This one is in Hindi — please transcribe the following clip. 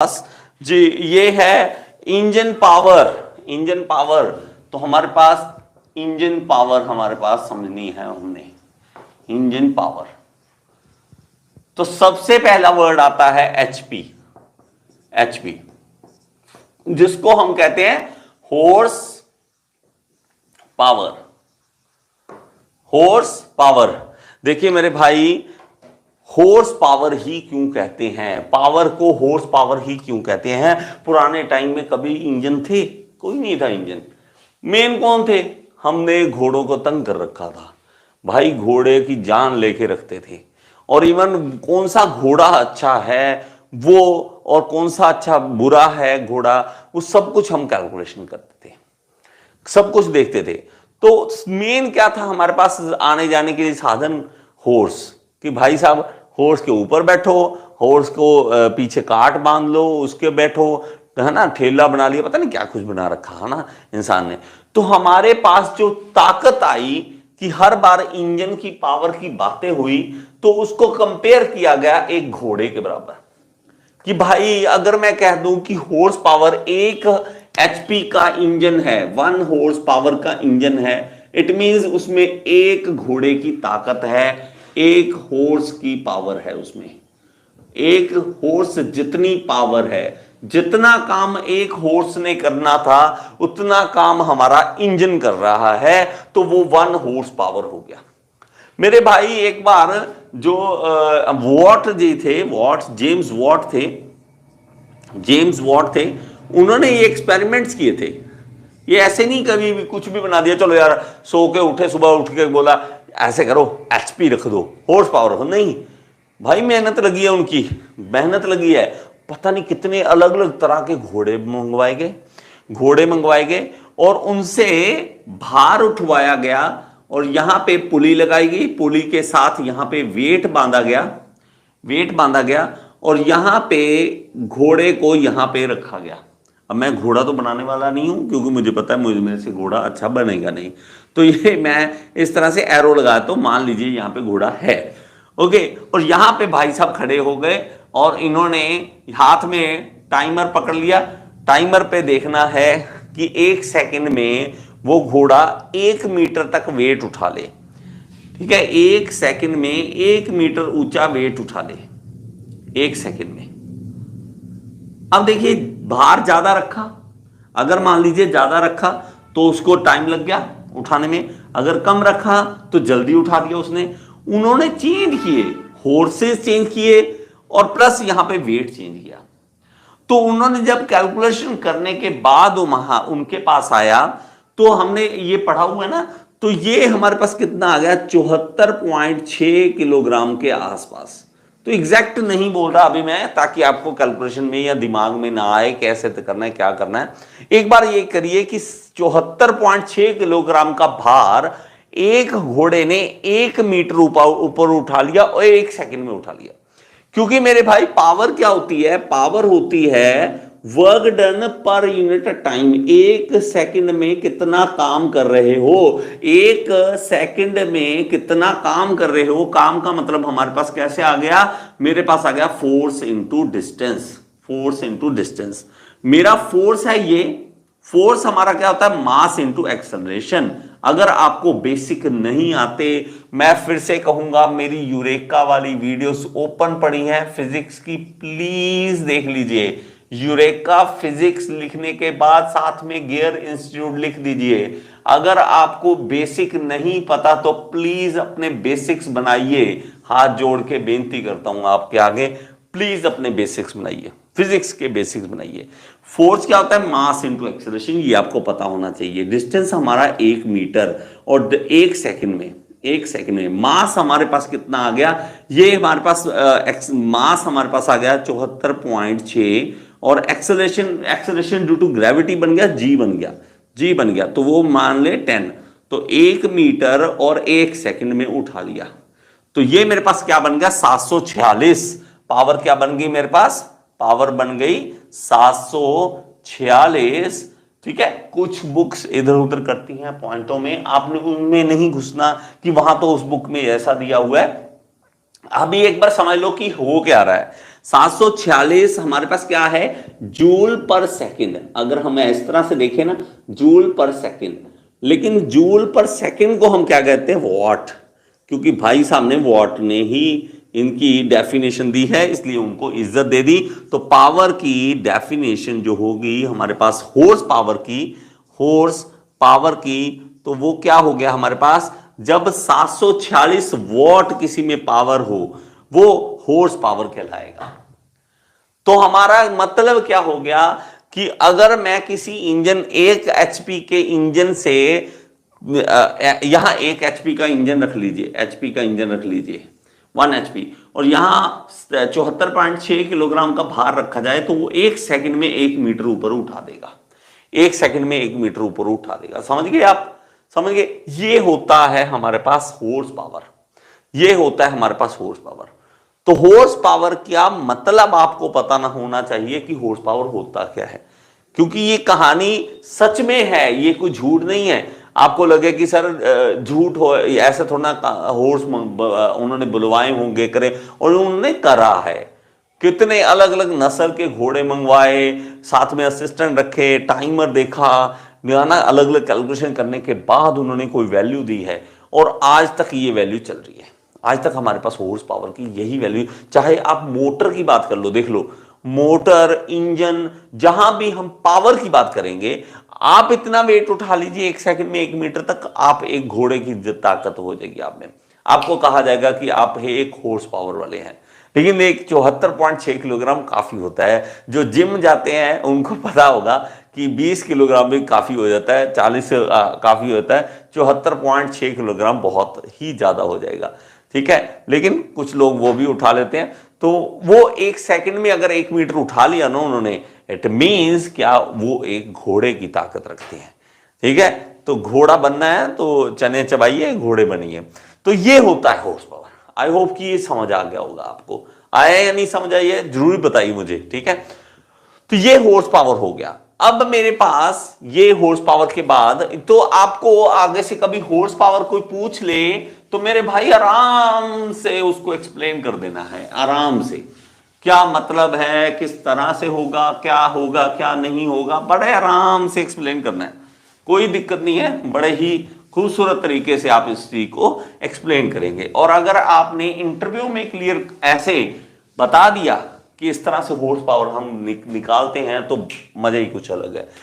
पास जी ये है इंजन पावर। इंजन पावर तो हमारे पास इंजन पावर हमारे पास समझनी है हमने। इंजन पावर तो सबसे पहला वर्ड आता है एचपी। एचपी जिसको हम कहते हैं हॉर्स पावर। हॉर्स पावर देखिए मेरे भाई, हॉर्स पावर ही क्यों कहते हैं, पावर को हॉर्स पावर ही क्यों कहते हैं। पुराने टाइम में कभी इंजन थे? कोई नहीं था इंजन। मेन कौन थे? हमने घोड़ों को तंग कर रखा था भाई, घोड़े की जान लेके रखते थे। और इवन कौन सा घोड़ा अच्छा है वो और कौन सा अच्छा बुरा है घोड़ा, वो सब कुछ हम कैलकुलेशन करते थे, सब कुछ देखते थे। तो मेन क्या था हमारे पास आने जाने के लिए साधन? हॉर्स। कि भाई साहब हॉर्स के ऊपर बैठो, हॉर्स को पीछे काट बांध लो, उसके बैठो, है ना, ठेला बना लिया, पता नहीं क्या कुछ बना रखा है ना इंसान ने। तो हमारे पास जो ताकत आई कि हर बार इंजन की पावर की बातें हुई तो उसको कंपेयर किया गया एक घोड़े के बराबर। कि भाई अगर मैं कह दूं कि हॉर्स पावर एक एचपी का इंजन है, 1 हॉर्स पावर का इंजन है, इट मींस उसमें एक घोड़े की ताकत है, एक हॉर्स की पावर है उसमें। एक हॉर्स जितनी पावर है, जितना काम एक हॉर्स ने करना था उतना काम हमारा इंजन कर रहा है, तो वो 1 हॉर्स पावर हो गया मेरे भाई। एक बार जो वॉट जी थे, वॉट जेम्स वॉट थे, जेम्स वॉट थे, उन्होंने ये एक्सपेरिमेंट्स किए थे। ये ऐसे नहीं कभी भी कुछ भी बना दिया, चलो यार सो के उठे, सुबह उठ के बोला ऐसे करो, एचपी रख दो, हॉर्स पावर रखो। नहीं भाई, मेहनत लगी है उनकी, मेहनत लगी है। पता नहीं कितने अलग अलग तरह के घोड़े मंगवाए गए, घोड़े मंगवाए गए और उनसे भार उठवाया गया और यहां पे पुली लगाई गई, पुली के साथ यहां पे वेट बांधा गया, वेट बांधा गया और यहां पे घोड़े को यहां पे रखा गया। अब मैं घोड़ा तो बनाने वाला नहीं हूं क्योंकि मुझे पता है मुझे मेरे से घोड़ा अच्छा बनेगा नहीं, तो ये मैं इस तरह से एरो लगाया, तो मान लीजिए यहां पे घोड़ा है, ओके। और यहां पे भाई साहब खड़े हो गए और इन्होंने हाथ में टाइमर पकड़ लिया। टाइमर पे देखना है कि 1 सेकंड में वो घोड़ा 1 मीटर तक वेट उठा ले, ठीक है, 1 सेकंड में 1 मीटर ऊंचा वेट उठा ले 1 सेकंड में। अब देखिए भार ज्यादा रखा, अगर मान लीजिए ज्यादा रखा तो उसको टाइम लग गया उठाने में, अगर कम रखा तो जल्दी उठा दिया उसने। उन्होंने चेंज किए, हॉर्सेस चेंज किए और प्लस यहां पे वेट चेंज किया। तो उन्होंने जब कैलकुलेशन करने के बाद वहां उनके पास आया तो हमने ये पढ़ा हुआ है ना, तो ये हमारे पास कितना आ गया, 74.6 किलोग्राम के आसपास। तो एग्जैक्ट नहीं बोल रहा अभी मैं, ताकि आपको कैलकुलेशन में या दिमाग में ना आए कैसे करना है क्या करना है। एक बार ये करिए कि 74.6 किलोग्राम का भार एक घोड़े ने 1 मीटर ऊपर उठा लिया और 1 सेकंड में उठा लिया। क्योंकि मेरे भाई पावर क्या होती है, पावर होती है work done per unit time. 1 second में कितना काम कर रहे हो, 1 सेकंड में कितना काम कर रहे हो। काम का मतलब हमारे पास कैसे आ गया, मेरे पास आ गया force into distance. Force into distance, मेरा फोर्स है ये, फोर्स हमारा क्या होता है, मास इंटू एक्सेलरेशन। अगर आपको बेसिक नहीं आते, मैं फिर से कहूंगा मेरी यूरेका वाली वीडियोस ओपन पड़ी हैं फिजिक्स की, प्लीज देख लीजिए। यूरेका फिजिक्स लिखने के बाद साथ में गियर इंस्टीट्यूट लिख दीजिए। अगर आपको बेसिक नहीं पता तो प्लीज अपने बेसिक्स बनाइए, हाथ जोड़ के बेनती करता हूं आपके आगे, प्लीज अपने बेसिक्स बनाइए, फिजिक्स के बेसिक्स बनाइए। फोर्स क्या होता है, मास इंटू एक्सेलरेशन, ये आपको पता होना चाहिए। डिस्टेंस हमारा 1 मीटर और 1 सेकंड में, 1 सेकंड में मास हमारे पास कितना आ गया, ये हमारे पास मास हमारे पास आ गया 74.6 और एक्सेलरेशन ड्यू टू ग्रेविटी बन गया जी, बन गया जी, बन गया, तो वो मान ले 10। तो 1 मीटर और 1 सेकंड में उठा लिया, तो ये मेरे पास क्या बन गया, 746। पावर क्या बन गई मेरे पास, पावर बन गई 746, ठीक है। कुछ बुक्स इधर उधर करती हैं पॉइंटों में, आपने उनमें नहीं घुसना कि वहां तो उस बुक में ऐसा दिया हुआ है। अभी एक बार समझ लो कि हो क्या रहा है। 746 हमारे पास क्या है, जूल पर सेकंड। अगर हम इस तरह से देखें ना, जूल पर सेकंड, लेकिन जूल पर सेकंड को हम क्या कहते हैं, वॉट, क्योंकि भाई साहब ने वॉट ने ही इनकी डेफिनेशन दी है, इसलिए उनको इज्जत दे दी। तो पावर की डेफिनेशन जो होगी हमारे पास हॉर्स पावर की, तो वो क्या हो गया हमारे पास, जब 746 वॉट किसी में पावर हो वो हॉर्स पावर कहलाएगा। तो हमारा मतलब क्या हो गया कि अगर मैं किसी इंजन 1 एचपी के इंजन से, यहां 1 एचपी का इंजन रख लीजिए, 1 एचपी, और यहां 74.6 किलोग्राम का भार रखा जाए तो वो 1 सेकंड में 1 मीटर ऊपर उठा देगा, 1 सेकंड में 1 मीटर ऊपर उठा देगा। समझ गए आप, समझ गए। ये होता है हमारे पास हॉर्स पावर, ये होता है हमारे पास हॉर्स पावर। तो हॉर्स पावर क्या मतलब आपको पता ना होना चाहिए कि हॉर्स पावर होता क्या है, क्योंकि ये कहानी सच में है, ये कोई झूठ नहीं है। आपको लगे कि सर झूठ हो, ऐसा थोड़ा हॉर्स उन्होंने बुलवाए होंगे, करे, और उन्होंने करा है। कितने अलग अलग नस्ल के घोड़े मंगवाए, साथ में असिस्टेंट रखे, टाइमर देखा, ना अलग अलग कैलकुलेशन करने के बाद उन्होंने कोई वैल्यू दी है, और आज तक ये वैल्यू चल रही है। आज तक हमारे पास हॉर्स पावर की यही वैल्यू, चाहे आप मोटर की बात कर लो, देख लो, मोटर, इंजन, जहां भी हम पावर की बात करेंगे, आप इतना वेट उठा लीजिए 1 सेकंड में 1 मीटर तक, आप एक घोड़े की ताकत हो जाएगी आप में, आपको कहा जाएगा कि आप एक हॉर्स पावर वाले हैं। लेकिन एक 74.6 किलोग्राम काफी होता है। जो जिम जाते हैं उनको पता होगा कि 20 किलोग्राम भी काफी हो जाता है, 40 काफी होता है, 74.6 किलोग्राम बहुत ही ज्यादा हो जाएगा, ठीक है। लेकिन कुछ लोग वो भी उठा लेते हैं। तो वो 1 सेकंड में अगर 1 मीटर उठा लिया ना उन्होंने, इट मीन्स क्या, वो एक घोड़े की ताकत रखते हैं, ठीक है। तो घोड़ा बनना है तो चने चबाइए, घोड़े बनिए। तो ये होता है हॉर्स पावर। आई होप कि ये समझ आ गया होगा आपको। आया या नहीं समझ आइए, जरूर बताइए मुझे, ठीक है। तो ये हॉर्स पावर हो गया। अब मेरे पास ये हॉर्स पावर के बाद, तो आपको आगे से कभी हॉर्स पावर कोई पूछ ले तो मेरे भाई आराम से उसको एक्सप्लेन कर देना है, आराम से, क्या मतलब है, किस तरह से होगा, क्या नहीं होगा, बड़े आराम से एक्सप्लेन करना है, कोई दिक्कत नहीं है। बड़े ही खूबसूरत तरीके से आप इस चीज को एक्सप्लेन करेंगे। और अगर आपने इंटरव्यू में क्लियर ऐसे बता दिया कि इस तरह से हॉर्स पावर हम निकालते हैं, तो मजा ही कुछ अलग है।